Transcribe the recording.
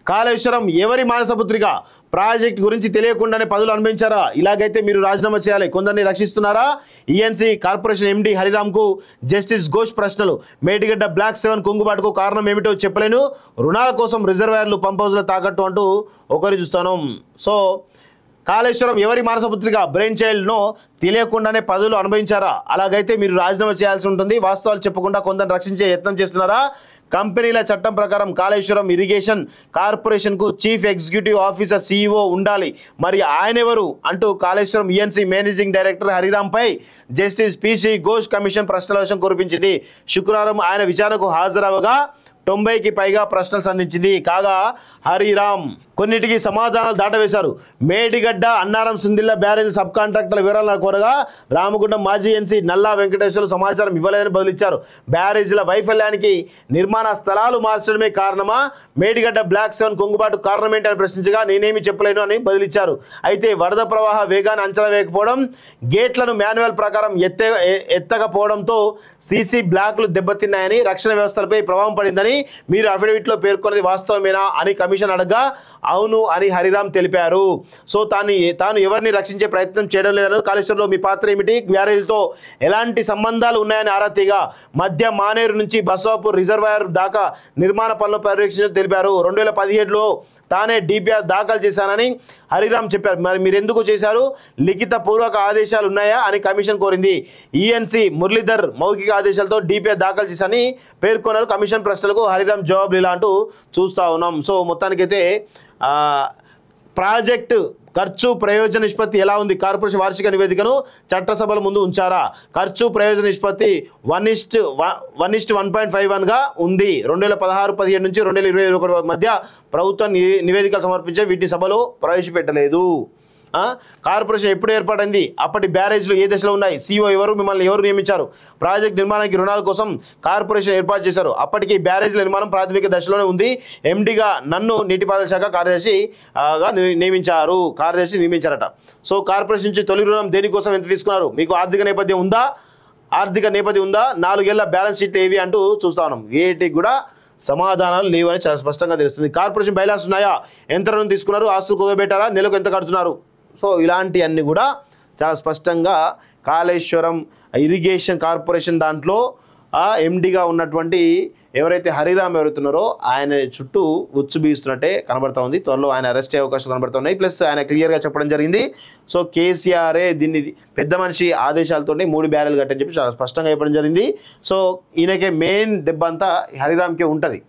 కాళేశ్వరం ఎవరి మానసపుత్రిక? ప్రాజెక్ట్ గురించి తెలియకుండానే పదవులు అనుభవించారా? ఇలాగైతే మీరు రాజీనామా చేయాలి. కొందరిని రక్షిస్తున్నారా? ఈఎన్సీ కార్పొరేషన్ ఎండి హరిరామ్కు జస్టిస్ ఘోష్ ప్రశ్నలు. మేడిగడ్డ బ్లాక్ 7 కుంగుబాటుకు కారణం ఏమిటో చెప్పలేను, రుణాల కోసం రిజర్వాయర్లు పంప్ హౌస్ల తాకట్టు అంటూ ఒకరి చూస్తాను. సో కాళేశ్వరం ఎవరి మానసపుత్రిక? బ్రెయిన్ చైల్డ్ను తెలియకుండానే పదవులు అనుభవించారా? అలాగైతే మీరు రాజీనామా చేయాల్సి ఉంటుంది. వాస్తవాలు చెప్పకుండా కొందరిని రక్షించే యత్నం చేస్తున్నారా? కంపెనీల చట్టం ప్రకారం కాళేశ్వరం ఇరిగేషన్ కార్పొరేషన్కు చీఫ్ ఎగ్జిక్యూటివ్ ఆఫీసర్ CEO ఉండాలి. మరి ఆయన ఎవరు అంటూ కాళేశ్వరం ఈఎన్సీ మేనేజింగ్ డైరెక్టర్ హరిరామ్పై జస్టిస్ PC ఘోష్ కమిషన్ ప్రశ్నల వర్షం కురిపించింది. శుక్రవారం ఆయన విచారణకు హాజరవగా 90కి పైగా ప్రశ్నలు సంధించింది. కాగా హరిరామ్ కొన్నిటికి సమాధానాలు దాటవేశారు. మేడిగడ్డ అన్నారం సుందిల్ల బ్యారేజ్ సబ్ కాంట్రాక్టర్ల వివరాలను కోరగా రామగుండం మాజీ ఎన్సీ నల్లా వెంకటేశ్వర్లు సమాచారం ఇవ్వలేదని బదులిచ్చారు. బ్యారేజీల వైఫల్యానికి నిర్మాణ స్థలాలు మార్చడమే కారణమా? మేడిగడ్డ బ్లాక్ 7 కుంగుబాటు కారణం ఏంటని ప్రశ్నించగా నేనేమి చెప్పలేను అని బదులిచ్చారు. అయితే వరద ప్రవాహ వేగాన్ని అంచనా వేయకపోవడం, గేట్లను మాన్యువల్ ప్రకారం ఎత్తకపోవడంతో సీసీ బ్లాక్లు దెబ్బతిన్నాయని, రక్షణ వ్యవస్థలపై ప్రభావం పడిందని మీరు అఫిడవిట్లో పేర్కొన్నది వాస్తవమేనా అని కమిషన్ అడగగా అవును అని హరిరామ్ తెలిపారు. సో తాను ఎవరిని రక్షించే ప్రయత్నం చేయడం లేదని, కాళేశ్వరంలో మీ పాత్ర ఏమిటి, బ్యారేజ్తో ఎలాంటి సంబంధాలు ఉన్నాయని ఆరా తీగా మధ్య మానేరు నుంచి బసవాపూర్ రిజర్వాయర్ దాకా నిర్మాణ పనులు పర్యవేక్షించడం తెలిపారు. 2017లో తానే DPR దాఖలు చేశానని హరిరామ్ చెప్పారు. మరి మీరు ఎందుకు చేశారు? లిఖిత పూర్వక ఆదేశాలు ఉన్నాయా అని కమిషన్ కోరింది. ఈఎన్సీ మురళీధర్ మౌఖిక ఆదేశాలతో DPR దాఖలు చేశానని పేర్కొన్నారు. కమిషన్ ప్రశ్నలకు హరిరామ్ జవాబులు ఇలా అంటూ చూస్తూ ఉన్నాం. సో మొత్తానికైతే ప్రాజెక్టు ఖర్చు ప్రయోజన నిష్పత్తి ఎలా ఉంది? కార్పొరేషన్ వార్షిక నివేదికను చట్టసభల ముందు ఉంచారా? ఖర్చు ప్రయోజన నిష్పత్తి 1:1.51గా ఉంది. 2016-17 నుంచి 2021 మధ్య ప్రభుత్వం నివేదికలు సమర్పించే వీటిని సభలో ప్రవేశపెట్టలేదు. కార్పొరేషన్ ఎప్పుడు ఏర్పడింది? అప్పటి బ్యారేజ్లు ఏ దశలో ఉన్నాయి? CEO ఎవరు? మిమ్మల్ని ఎవరు నియమించారు? ప్రాజెక్ట్ నిర్మాణానికి రుణాల కోసం కార్పొరేషన్ ఏర్పాటు చేశారు. అప్పటికి బ్యారేజ్ల నిర్మాణం ప్రాథమిక దశలోనే ఉంది. ఎండిగా నన్ను నీటిపారుదల శాఖ కార్యదర్శిగా నియమించారట. సో కార్పొరేషన్ నుంచి తొలి రుణం దేనికోసం ఎంత తీసుకున్నారు? మీకు ఆర్థిక నేపథ్యం ఉందా? 4 ఏళ్ల బ్యాలెన్స్ షీట్ ఏవి అంటూ చూస్తా ఉన్నాం. వీటికి కూడా సమాధానాలు లేవని చాలా స్పష్టంగా తెలుస్తుంది. కార్పొరేషన్ బైలాన్స్ ఉన్నాయా? ఎంత రుణం తీసుకున్నారు? ఆస్తులు కుదబెట్టారా? నెలకు ఎంత కడుతున్నారు? సో ఇలాంటివన్నీ కూడా చాలా స్పష్టంగా కాళేశ్వరం ఇరిగేషన్ కార్పొరేషన్ దాంట్లో ఎండిగా ఉన్నటువంటి ఎవరైతే హరిరామ్ ఎవరుతున్నారో ఆయన చుట్టూ ఉచ్చు బీస్తున్నట్టే కనబడతా ఉంది. త్వరలో ఆయన అరెస్ట్ అయ్యే అవకాశాలు కనబడుతున్నాయి. ప్లస్ ఆయన క్లియర్గా చెప్పడం జరిగింది. సో కేసీఆరే దీన్ని పెద్ద మనిషి ఆదేశాలతో 3 బ్యారెల్ కట్టని చెప్పి చాలా స్పష్టంగా చెప్పడం జరిగింది. సో ఈయనకే మెయిన్ దెబ్బ అంతా హరిరామ్కే ఉంటుంది.